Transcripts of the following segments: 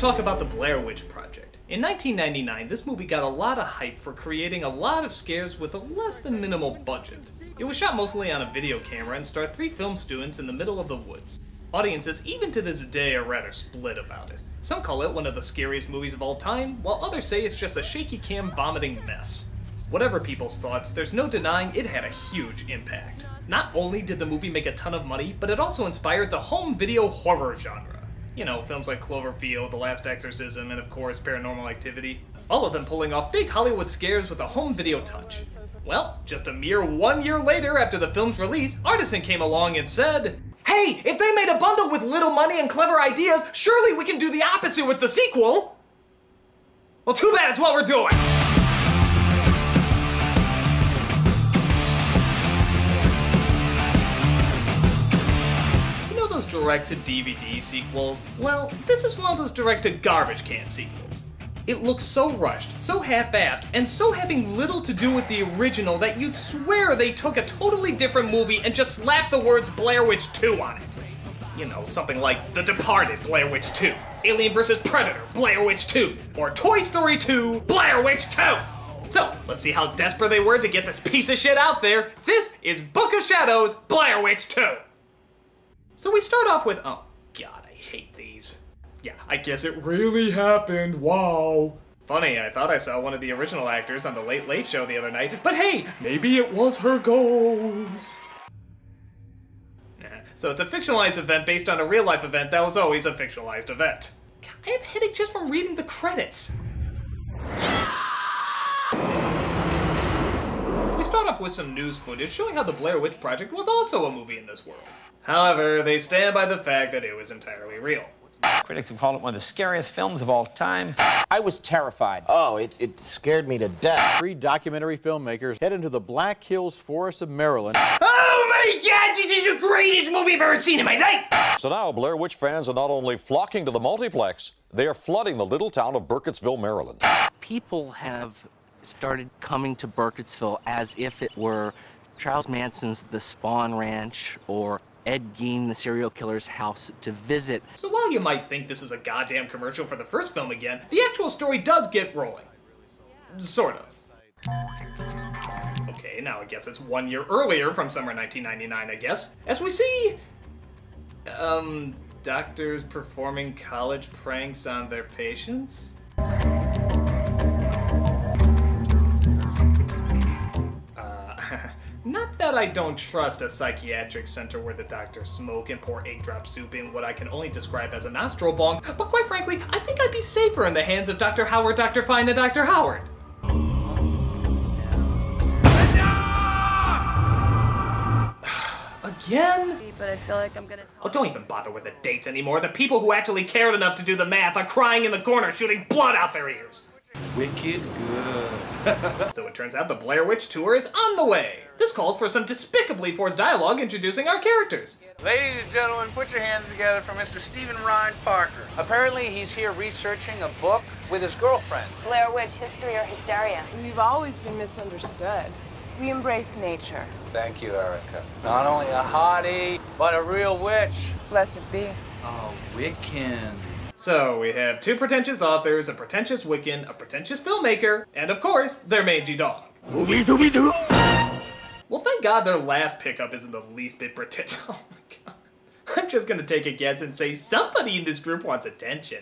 talk about the Blair Witch Project. In 1999, this movie got a lot of hype for creating a lot of scares with a less than minimal budget. It was shot mostly on a video camera and starred 3 film students in the middle of the woods. Audiences, even to this day, are rather split about it. Some call it one of the scariest movies of all time, while others say it's just a shaky cam vomiting mess. Whatever people's thoughts, there's no denying it had a huge impact. Not only did the movie make a ton of money, but it also inspired the home video horror genre. You know, films like Cloverfield, The Last Exorcism, and of course, Paranormal Activity. All of them pulling off big Hollywood scares with a home video touch. Well, just a mere 1 year later after the film's release, Artisan came along and said, "Hey, if they made a bundle with little money and clever ideas, surely we can do the opposite with the sequel!" Well, too bad it's what we're doing! Direct-to-DVD sequels? Well, this is one of those direct-to-garbage can sequels. It looks so rushed, so half-assed, and so having little to do with the original that you'd swear they took a totally different movie and just slapped the words Blair Witch 2 on it. You know, something like The Departed, Blair Witch 2, Alien vs. Predator, Blair Witch 2, or Toy Story 2, Blair Witch 2! So, let's see how desperate they were to get this piece of shit out there. This is Book of Shadows, Blair Witch 2! So we start off with, oh god, I hate these. Yeah, I guess it really happened, wow. Funny, I thought I saw one of the original actors on the Late Late Show the other night, but hey, maybe it was her ghost. So it's a fictionalized event based on a real life event that was always a fictionalized event. God, I have a headache just from reading the credits. We start off with some news footage showing how the Blair Witch Project was also a movie in this world. However, they stand by the fact that it was entirely real. Critics have called it one of the scariest films of all time. I was terrified. Oh, it scared me to death. 3 documentary filmmakers head into the Black Hills Forest of Maryland. Oh my god, this is the greatest movie I've ever seen in my life! So now Blair Witch fans are not only flocking to the multiplex, they are flooding the little town of Burkittsville, Maryland. People have started coming to Burkittsville as if it were Charles Manson's The Spawn Ranch or Ed Gein, the serial killer's house, to visit. So while you might think this is a goddamn commercial for the first film again, the actual story does get rolling. Sort of. Okay, now I guess it's 1 year earlier from summer 1999, I guess. As we see... doctors performing college pranks on their patients? Not that I don't trust a psychiatric center where the doctors smoke and pour 8-drop soup in what I can only describe as a nostril bong, but quite frankly, I think I'd be safer in the hands of Dr. Howard, Dr. Fine, and Dr. Howard. Again? But I feel like I'm gonna Oh, don't even bother with the dates anymore. The people who actually cared enough to do the math are crying in the corner, shooting blood out their ears. Wicked good. So it turns out the Blair Witch Tour is on the way. This calls for some despicably forced dialogue introducing our characters. Ladies and gentlemen, put your hands together for Mr. Stephen Ryan Parker. Apparently, he's here researching a book with his girlfriend. Blair Witch, history or hysteria? We've always been misunderstood. We embrace nature. Thank you, Erica. Not only a hottie, but a real witch. Blessed be. Oh, Wiccan. So we have 2 pretentious authors, a pretentious Wiccan, a pretentious filmmaker, and of course, their mangy dog. Ooby-dooby-doo! Well, thank God their last pickup isn't the least bit pretentious. Oh my god. I'm just gonna take a guess and say somebody in this group wants attention.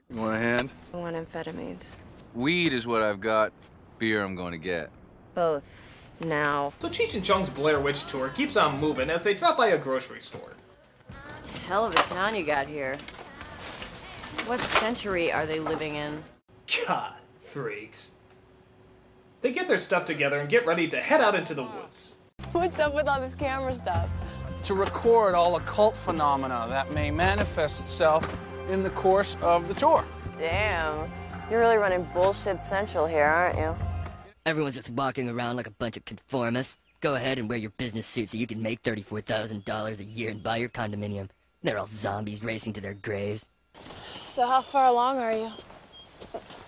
You want a hand? I want amphetamines. Weed is what I've got. Beer I'm going to get. Both. Now. So Cheech and Chong's Blair Witch Tour keeps on moving as they drop by a grocery store. Hell of a town you got here. What century are they living in? God, freaks. They get their stuff together and get ready to head out into the woods. What's up with all this camera stuff? To record all occult phenomena that may manifest itself in the course of the tour. Damn. You're really running bullshit central here, aren't you? Everyone's just walking around like a bunch of conformists. Go ahead and wear your business suit so you can make $34,000 a year and buy your condominium. They're all zombies racing to their graves. So how far along are you?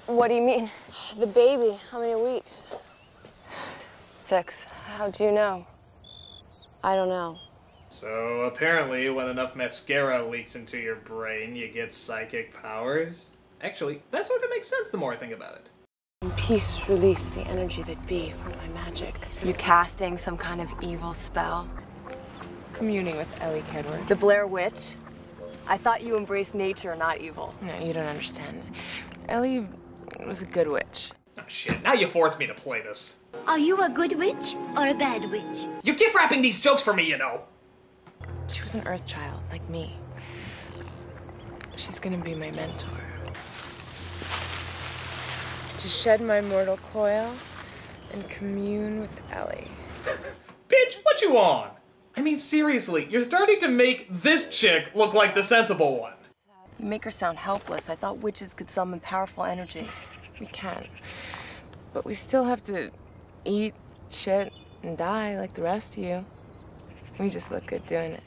What do you mean? The baby, how many weeks? 6. How do you know? I don't know. So apparently when enough mascara leaks into your brain, you get psychic powers? Actually, that sort of makes sense the more I think about it. Peace release the energy that be from my magic. You casting some kind of evil spell? Communing with Ellie Kedward. The Blair Witch? I thought you embraced nature, not evil. No, you don't understand. Ellie was a good witch. Oh shit, now you forced me to play this. Are you a good witch or a bad witch? You keep wrapping these jokes for me, you know. She was an earth child, like me. She's gonna be my mentor. To shed my mortal coil and commune with Ellie. Bitch, what you on? I mean, seriously, you're starting to make this chick look like the sensible one. You make her sound helpless. I thought witches could summon powerful energy. We can. But we still have to eat, shit, and die like the rest of you. We just look good doing it.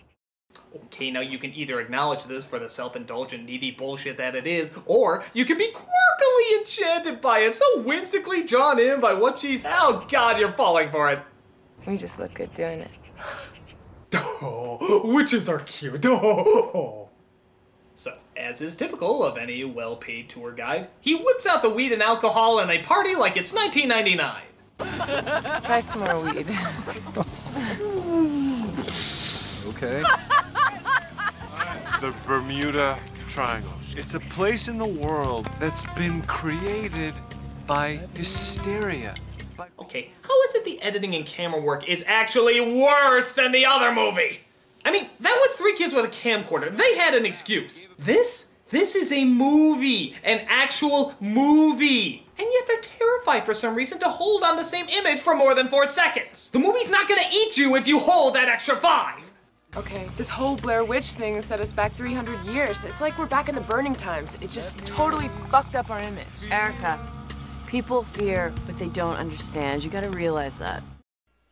Okay, now you can either acknowledge this for the self-indulgent, needy bullshit that it is, or you can be quirkily enchanted by it, so whimsically drawn in by what she's... Oh god, you're falling for it. We just look good doing it. Oh, witches are cute. Oh. So, as is typical of any well-paid tour guide, he whips out the weed and alcohol and they party like it's 1999. Try some more weed. Okay. The Bermuda Triangle. It's a place in the world that's been created by hysteria. Okay, how is it the editing and camera work is actually worse than the other movie? I mean, that was 3 kids with a camcorder. They had an excuse. This is a movie. An actual movie. And yet they're terrified for some reason to hold on the same image for more than 4 seconds. The movie's not gonna eat you if you hold that extra 5. Okay, this whole Blair Witch thing set us back 300 years. It's like we're back in the burning times. It just totally fucked up our image. Erica, people fear what they don't understand. You gotta realize that.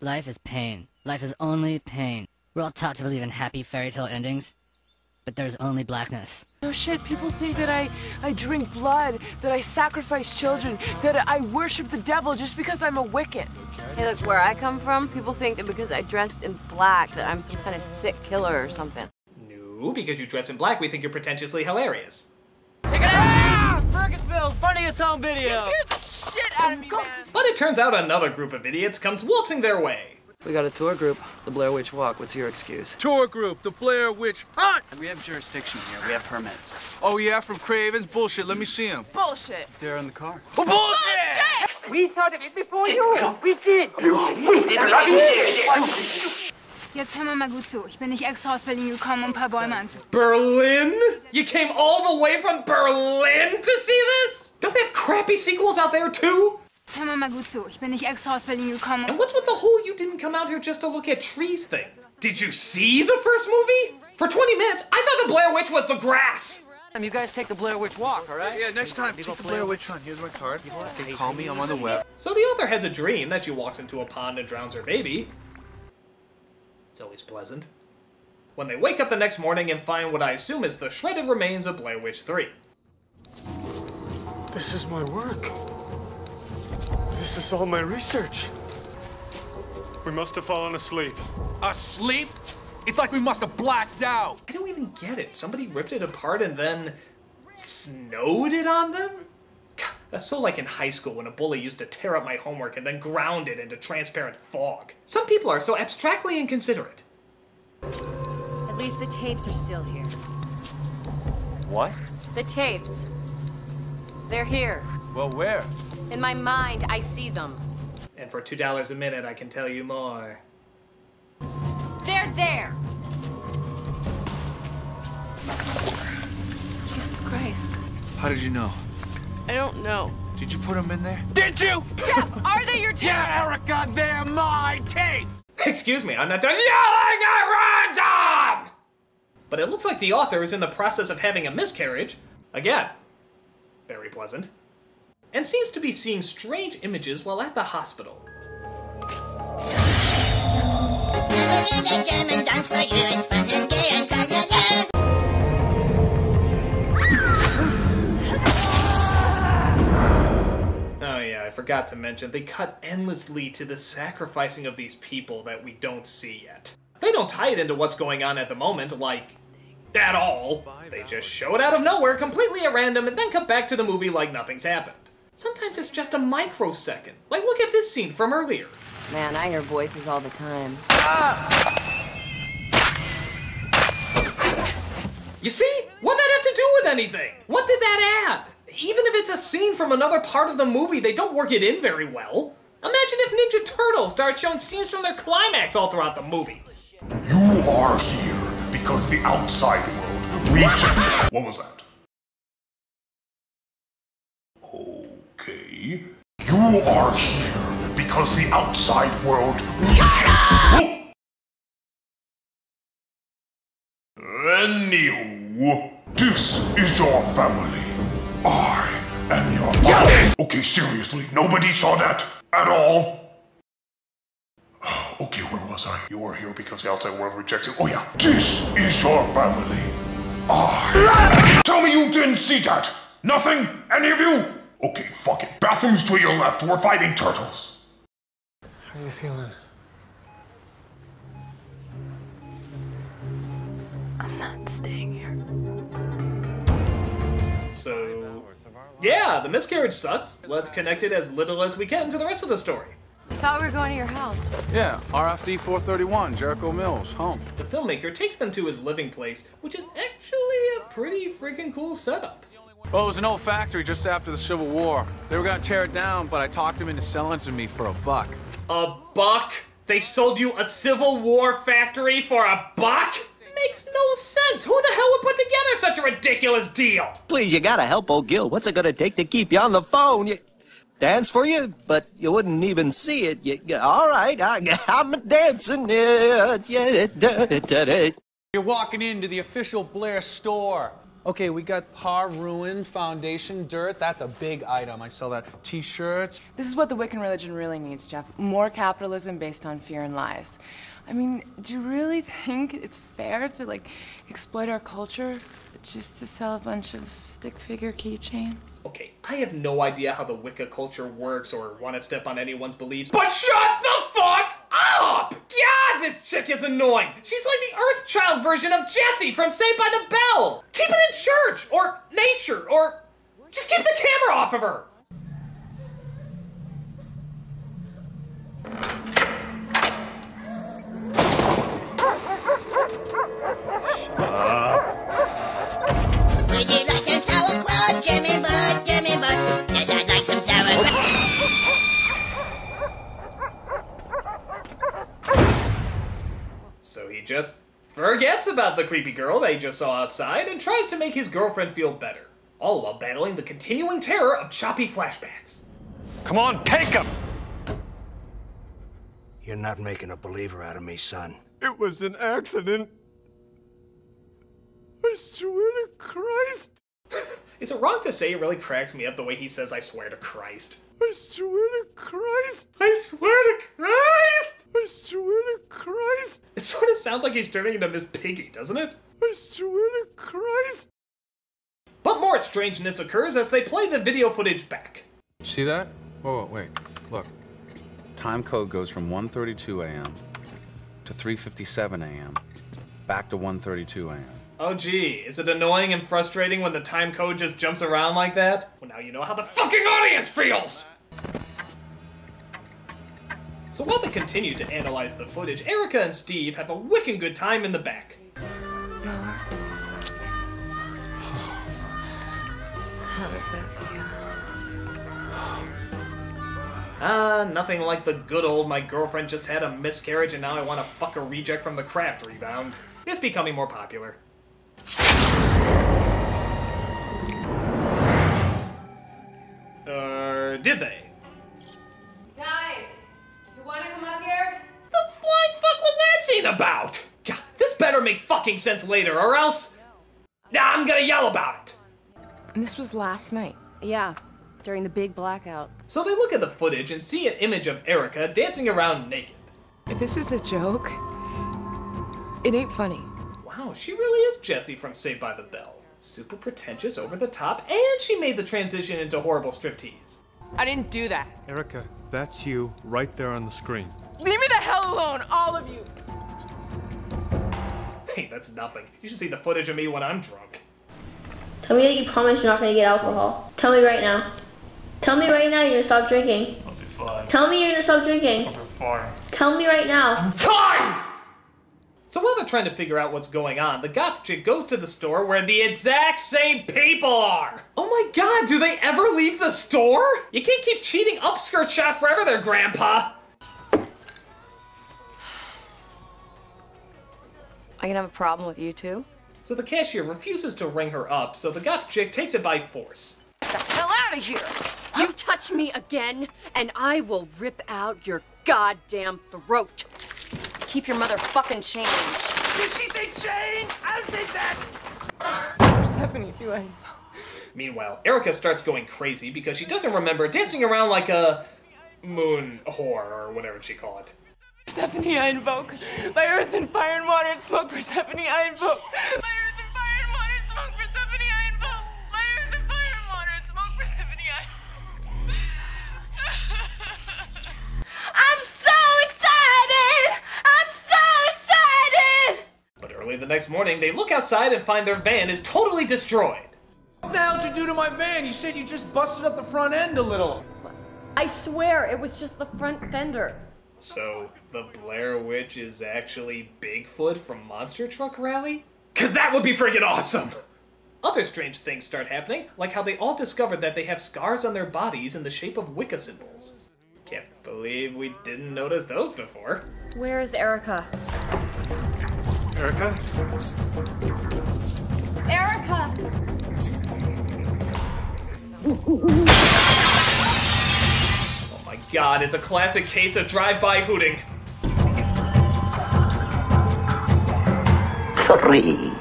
Life is pain. Life is only pain. We're all taught to believe in happy fairy tale endings, but there's only blackness. No shit, people think that I drink blood, that I sacrifice children, that I worship the devil just because I'm a Wiccan. Hey, look, where I come from, people think that because I dress in black that I'm some kind of sick killer or something. No, because you dress in black, we think you're pretentiously hilarious. Check it out! Burkittsville's funniest home video! You scared the shit out of me, man! But it turns out another group of idiots comes waltzing their way. We got a tour group, the Blair Witch Walk. What's your excuse? Tour group, the Blair Witch Hunt! We have jurisdiction here. We have permits. Oh yeah, from Cravens? Bullshit, let me see them. Bullshit! They're in the car. Oh, bullshit! We thought of it before you. We did. We did. Jetzt hör mal gut zu. Ich bin nicht extra aus Berlin gekommen, ein paar Bäume anzugucken. Berlin? You came all the way from Berlin to see this? Don't they have crappy sequels out there too? Hör mal gut zu. Ich bin nicht extra aus Berlin gekommen. And what's with the whole you didn't come out here just to look at trees thing? Did you see the first movie? For 20 minutes, I thought the Blair Witch was the grass. You guys take the Blair Witch Walk, all right? Yeah, next time, take the Blair Witch Hunt. Here's my card. Okay, call me, I'm on the web. So the author has a dream that she walks into a pond and drowns her baby. It's always pleasant. When they wake up the next morning and find what I assume is the shredded remains of Blair Witch 3. This is my work. This is all my research. We must have fallen asleep. Asleep? It's like we must have blacked out. I don't even get it. Somebody ripped it apart and then snowed it on them? God, that's so like in high school when a bully used to tear up my homework and then ground it into transparent fog. Some people are so abstractly inconsiderate. At least the tapes are still here. What? The tapes. They're here. Well, where? In my mind, I see them. And for $2 a minute, I can tell you more. They're there! Jesus Christ. How did you know? I don't know. Did you put them in there? Did you? Jeff, are they your tapes? Yeah, Erica, they're my tape! Excuse me, I'm not done yelling at random! But it looks like the author is in the process of having a miscarriage. Again, very pleasant. And seems to be seeing strange images while at the hospital. Oh yeah, I forgot to mention, they cut endlessly to the sacrificing of these people that we don't see yet. They don't tie it into what's going on at the moment, like At all. They just show it out of nowhere, completely at random, and then cut back to the movie like nothing's happened. Sometimes it's just a microsecond. Like, look at this scene from earlier. Man, I hear voices all the time. You see? What did that have to do with anything? What did that add? Even if it's a scene from another part of the movie, they don't work it in very well. Imagine if Ninja Turtles start showing scenes from their climax all throughout the movie. You are here because the outside world rejects. What was that? Okay. You are here because the outside world rejects. Anywho, this is your family. I am your father. Okay, seriously, nobody saw that at all? Okay, where was I? You are here because the outside world rejects you. Oh yeah, this is your family. Tell me you didn't see that. Nothing? Any of you? Okay, fuck it. Bathrooms to your left. We're fighting turtles. How are you feeling? I'm not staying here. So, yeah, the miscarriage sucks. Let's connect it as little as we can to the rest of the story. Thought we were going to your house. Yeah, RFD 431, Jericho Mills, home. The filmmaker takes them to his living place, which is actually a pretty freaking cool setup. Well, it was an old factory just after the Civil War. They were gonna tear it down, but I talked them into selling it to me for $1. A buck? They sold you a Civil War factory for $1? Makes no sense. Who the hell would put together such a ridiculous deal? Please, you gotta help old Gil. What's it gonna take to keep you on the phone? You dance for you, but you wouldn't even see it. All right, I'm dancing. You're walking into the official Blair store. Okay, we got par, ruin, foundation, dirt. That's a big item. I sell that. T-shirts. This is what the Wiccan religion really needs, Jeff. More capitalism based on fear and lies. I mean, do you really think it's fair to, like, exploit our culture just to sell a bunch of stick figure keychains? Okay, I have no idea how the Wicca culture works or want to step on anyone's beliefs, but shut the fuck up! God, this chick is annoying. She's like the Earthchild version of Jessie from Saved by the Bell. Keep it in church, or nature, or just keep the camera off of her. Would you like some sauerkraut? Give me bud, give me bud. Yes, I'd like some sauerkraut. So he just forgets about the creepy girl that he just saw outside and tries to make his girlfriend feel better, all while battling the continuing terror of choppy flashbacks. Come on, take him! You're not making a believer out of me, son. It was an accident. I swear to Christ. Is it wrong to say it really cracks me up the way he says, I swear to Christ? I swear to Christ. I swear to Christ! I swear to Christ. It sort of sounds like he's turning into Miss Piggy, doesn't it? I swear to Christ. But more strangeness occurs as they play the video footage back. See that? Whoa, wait, look. Time code goes from 1:32 a.m. to 3:57 a.m. back to 1:32 a.m. Oh gee, is it annoying and frustrating when the time code just jumps around like that? Well, now you know how the fucking audience feels! So while they continue to analyze the footage, Erica and Steve have a wicking good time in the back. How does that feel? Nothing like the good old my girlfriend just had a miscarriage and now I want to fuck a reject from the craft rebound. It's becoming more popular. Did they? Guys, you wanna come up here? The flying fuck was that scene about? God, this better make fucking sense later or else I'm gonna yell about it. And this was last night. Yeah, during the big blackout. So they look at the footage and see an image of Erica dancing around naked. If this is a joke, it ain't funny. Wow, she really is Jessie from Saved by the Bell. Super pretentious, over the top, and she made the transition into horrible striptease. I didn't do that. Erica, that's you right there on the screen. Leave me the hell alone, all of you. Hey, that's nothing. You should see the footage of me when I'm drunk. Tell me that you promise you're not going to get alcohol. Tell me right now. Tell me right now you're going to stop drinking. I'll be fine. Tell me you're going to stop drinking. I'll be fine. Tell me right now. Fine! So while they're trying to figure out what's going on, the goth chick goes to the store where the exact same people are! Oh my god, do they ever leave the store? You can't keep cheating upskirt shot forever there, Grandpa! I can have a problem with you too? So the cashier refuses to ring her up, so the goth chick takes it by force. Get the hell out of here! You touch me again, and I will rip out your goddamn throat. Keep your motherfucking change. Did she say change? I'll take that. Persephone, do I? Meanwhile, Erica starts going crazy because she doesn't remember dancing around like a moon whore or whatever she call it. Persephone, I invoke. By earth and fire and water and smoke, Persephone, I invoke. By earth and fire and water and smoke, Persephone, I invoke. By earth and fire and water and smoke, Persephone, I I'm so excited! I'm so excited! But early the next morning, they look outside and find their van is totally destroyed. What the hell did you do to my van? You said you just busted up the front end a little. I swear, it was just the front fender. So, the Blair Witch is actually Bigfoot from Monster Truck Rally? 'Cause that would be freaking awesome! Other strange things start happening, like how they all discovered that they have scars on their bodies in the shape of Wicca symbols. Can't believe we didn't notice those before. Where is Erica? Erica? Erica! Oh my god, it's a classic case of drive-by hooting. 3.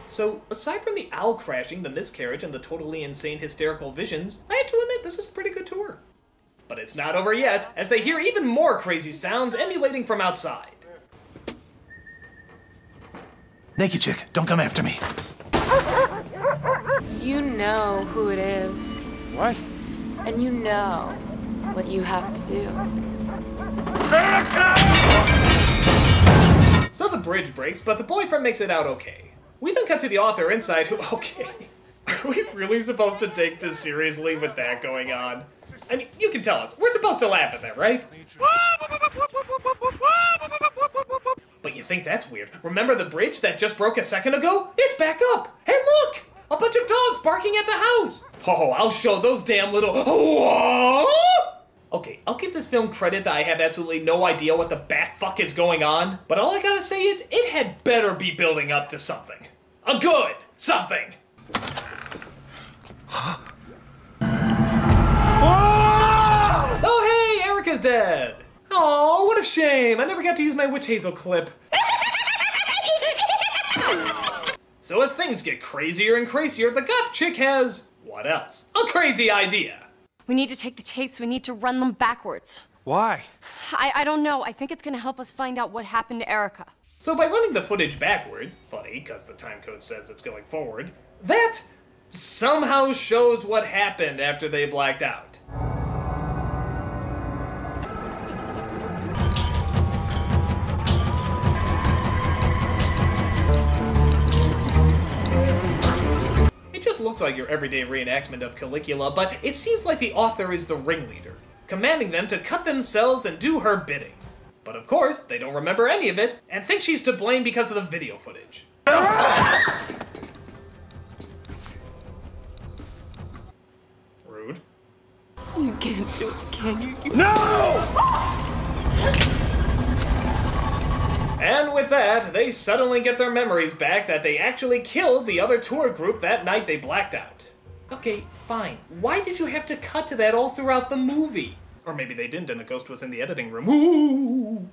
So, aside from the owl crashing, the miscarriage, and the totally insane hysterical visions, I have to admit this is a pretty good tour. But it's not over yet, as they hear even more crazy sounds emulating from outside. Naked chick, don't come after me. You know who it is. What? And you know what you have to do. So the bridge breaks, but the boyfriend makes it out okay. We then cut to the author inside who, okay, are we really supposed to take this seriously with that going on? I mean, you can tell us. We're supposed to laugh at that, right? But you think that's weird. Remember the bridge that just broke a second ago? It's back up! Hey, look! A bunch of dogs barking at the house! Oh, I'll show those damn little... Okay, I'll give this film credit that I have absolutely no idea what the bat fuck is going on, but all I gotta say is it had better be building up to something. A good something! Oh, hey, Erica's dead! Oh, what a shame! I never got to use my witch hazel clip. So as things get crazier and crazier, the goth chick has... what else? A crazy idea! We need to take the tapes. We need to run them backwards. Why? I don't know. I think it's gonna help us find out what happened to Erica. So by running the footage backwards, funny, because the time code says it's going forward, that somehow shows what happened after they blacked out. It just looks like your everyday reenactment of Caligula, but it seems like the author is the ringleader, commanding them to cut themselves and do her bidding. But of course, they don't remember any of it, and think she's to blame because of the video footage. Rude. You can't do it, can you? No! And with that, they suddenly get their memories back that they actually killed the other tour group that night they blacked out. Okay, fine. Why did you have to cut to that all throughout the movie? Or maybe they didn't and a ghost was in the editing room. Ooh!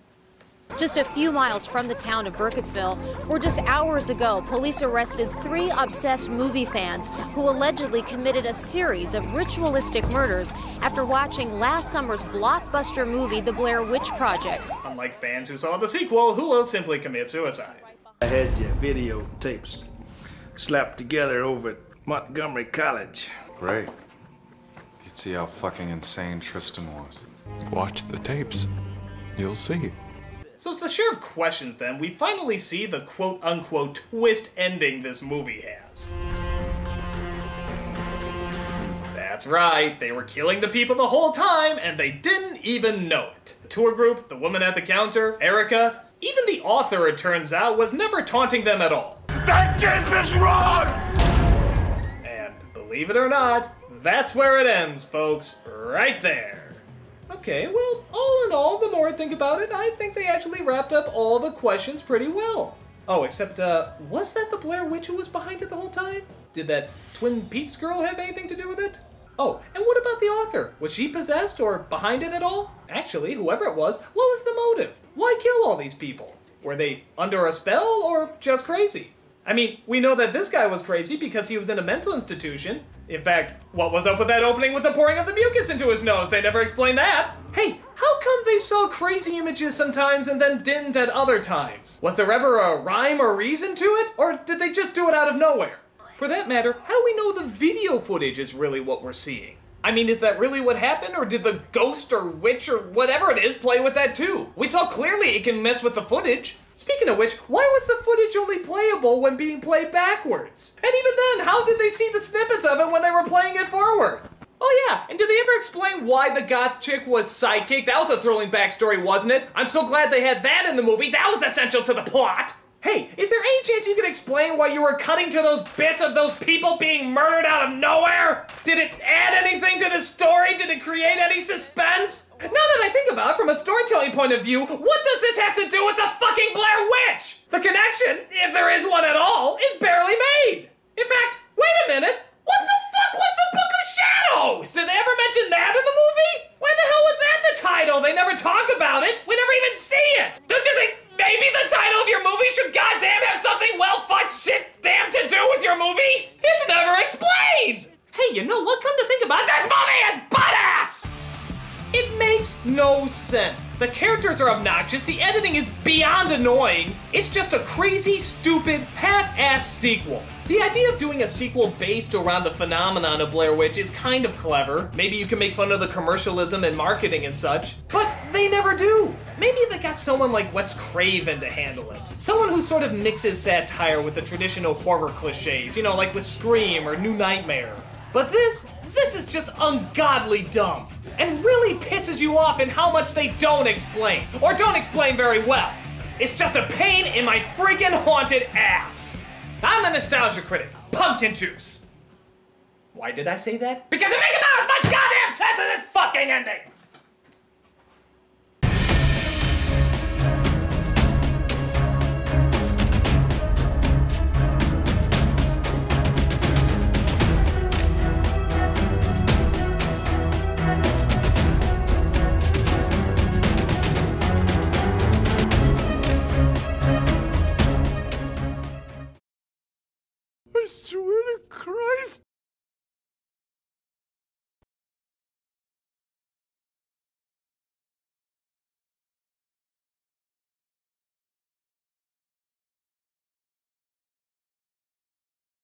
Just a few miles from the town of Burkittsville, where just hours ago, police arrested 3 obsessed movie fans who allegedly committed a series of ritualistic murders after watching last summer's blockbuster movie, The Blair Witch Project. Unlike fans who saw the sequel, who will simply commit suicide. I had your videotapes slapped together over at Montgomery College. Great. You could see how fucking insane Tristan was. Watch the tapes. You'll see. So it's the share of questions then, we finally see the quote-unquote twist ending this movie has. That's right, they were killing the people the whole time, and they didn't even know it. The tour group, the woman at the counter, Erica, even the author, it turns out, was never taunting them at all. That game is wrong! And believe it or not, that's where it ends, folks. Right there. Okay, well, all in all, the more I think about it, I think they actually wrapped up all the questions pretty well. Oh, except, was that the Blair Witch who was behind it the whole time? Did that Twin Peaks girl have anything to do with it? Oh, and what about the author? Was she possessed or behind it at all? Actually, whoever it was, what was the motive? Why kill all these people? Were they under a spell or just crazy? I mean, we know that this guy was crazy because he was in a mental institution. In fact, what was up with that opening with the pouring of the mucus into his nose? They never explained that. Hey, how come they saw crazy images sometimes and then didn't at other times? Was there ever a rhyme or reason to it? Or did they just do it out of nowhere? For that matter, how do we know the video footage is really what we're seeing? I mean, is that really what happened, or did the ghost or witch or whatever it is play with that too? We saw clearly it can mess with the footage. Speaking of which, why was the footage only playable when being played backwards? And even then, how did they see the snippets of it when they were playing it forward? Oh yeah, and did they ever explain why the goth chick was psychic? That was a thrilling backstory, wasn't it? I'm so glad they had that in the movie. That was essential to the plot. Hey, is there any chance you could explain why you were cutting to those bits of those people being murdered out of nowhere? Did it add anything to the story? Did it create any suspense? Now that I think about it from a storytelling point of view, what does this have to do with the fucking Blair Witch? The connection, if there is one at all, is barely made. In fact, wait a minute. What the fuck was the Book of Shadows? Did they ever mention that in the movie? Why the hell was that the title? They never talk about it. We never even see it. Don't you think maybe the title of your movie should goddamn have something well-fucked shit damn to do with your movie? It's never explained. Hey, you know what? Come to think about it, this movie is butt-ass! It makes no sense. The characters are obnoxious, the editing is beyond annoying. It's just a crazy, stupid, half-ass sequel. The idea of doing a sequel based around the phenomenon of Blair Witch is kind of clever. Maybe you can make fun of the commercialism and marketing and such, but they never do. Maybe they got someone like Wes Craven to handle it. Someone who sort of mixes satire with the traditional horror cliches, you know, like with Scream or New Nightmare. But this is just ungodly dumb, and really pisses you off in how much they don't explain, or don't explain very well. It's just a pain in my freaking haunted ass. I'm the Nostalgia Critic, pumpkin juice. Why did I say that? Because it makes about as much goddamn sense as this fucking ending!